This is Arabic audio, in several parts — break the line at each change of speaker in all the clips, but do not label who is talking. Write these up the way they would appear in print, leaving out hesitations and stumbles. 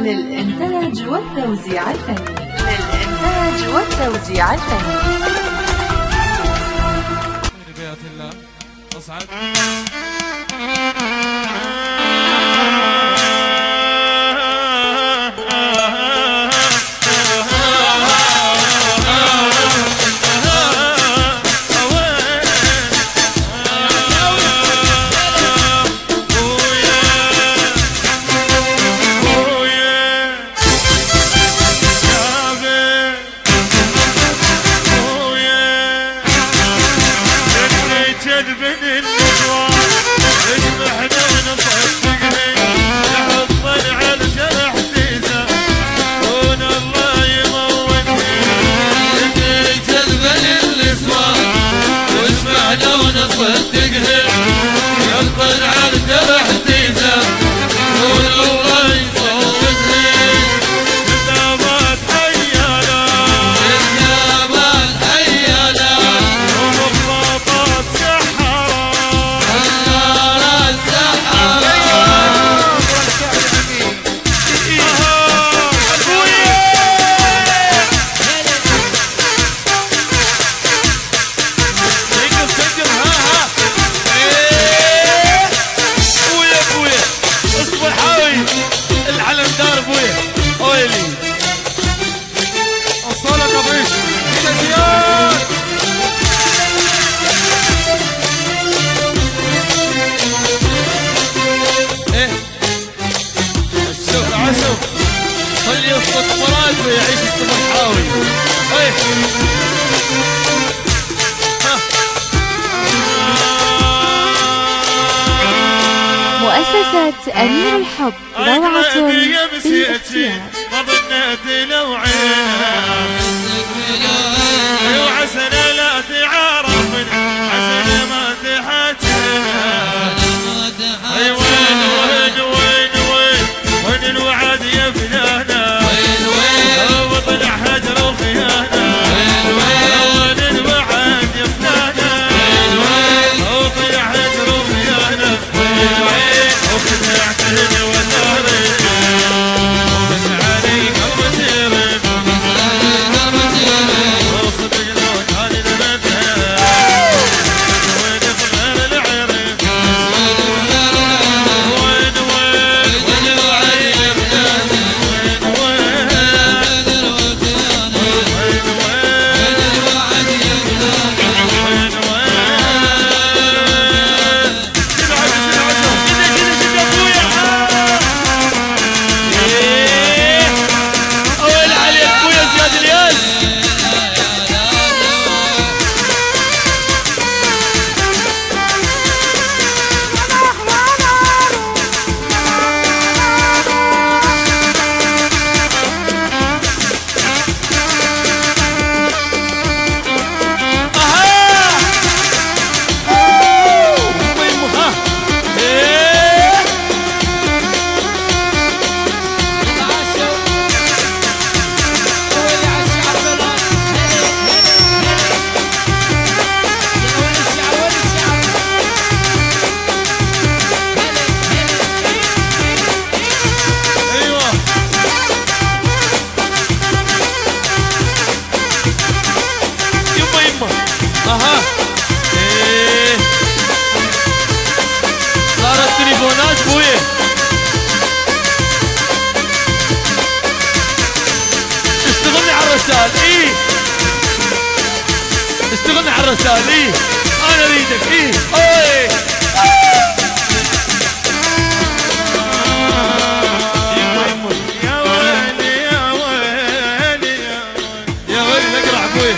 للإنتاج والتوزيع الفني.
بيات الله أصعد
مؤسسة أمير الحب روعة بالاختيار.
ما ظنيت لو وعسنا لا تعرفنا عسنا ما تحاتنا وين الوعد يا فلانا وطلع حجر وخيانة وين الوعد يا فلانا وطلع حجر وخيانة وخدعتني وداري وبس علي قلب تيري وصدق لو كان المدهن وين في غير العرب وين الوعد يا فلان وين صارت تليفونات بويه اشتغلني على الرسائل اشتغلني على الرسائل انا اريدك يا ويلي نقرع بويه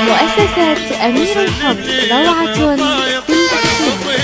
مؤسسة أمير الحب روعة بالاختيار.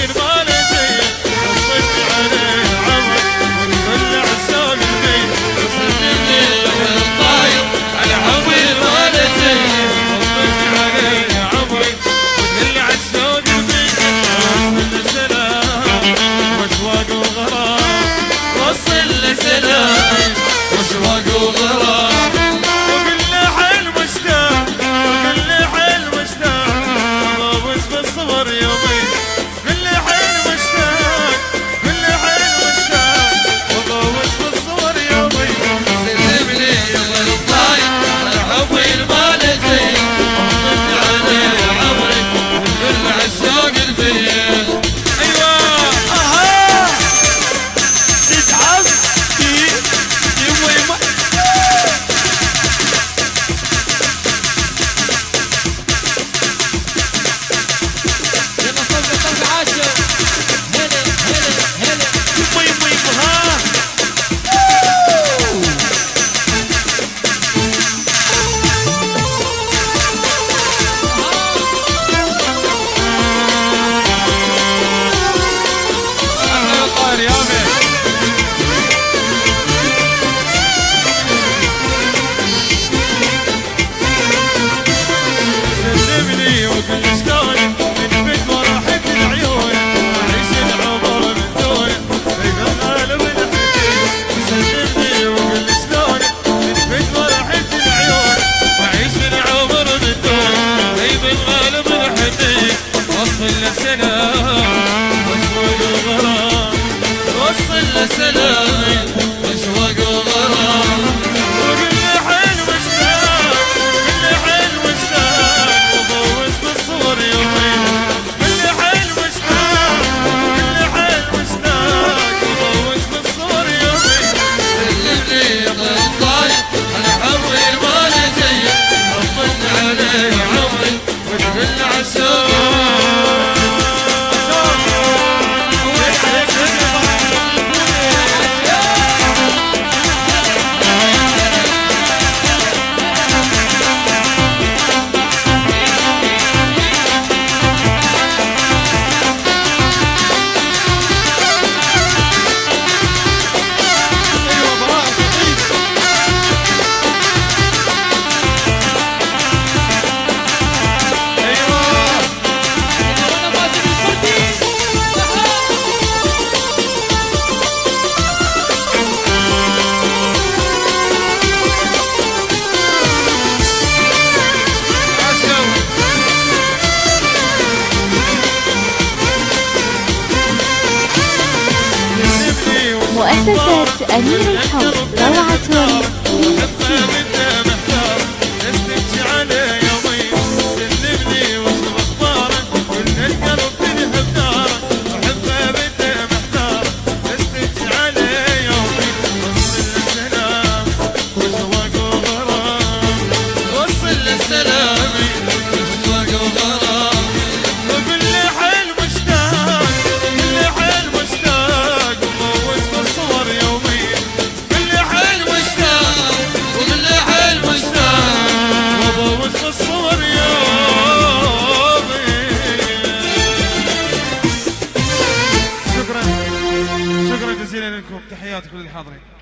علي عمري وتقل عالشوق
مؤسسة أمير الحب روعة
شكرا جزيلا لكم، تحياتي كل الحاضرين.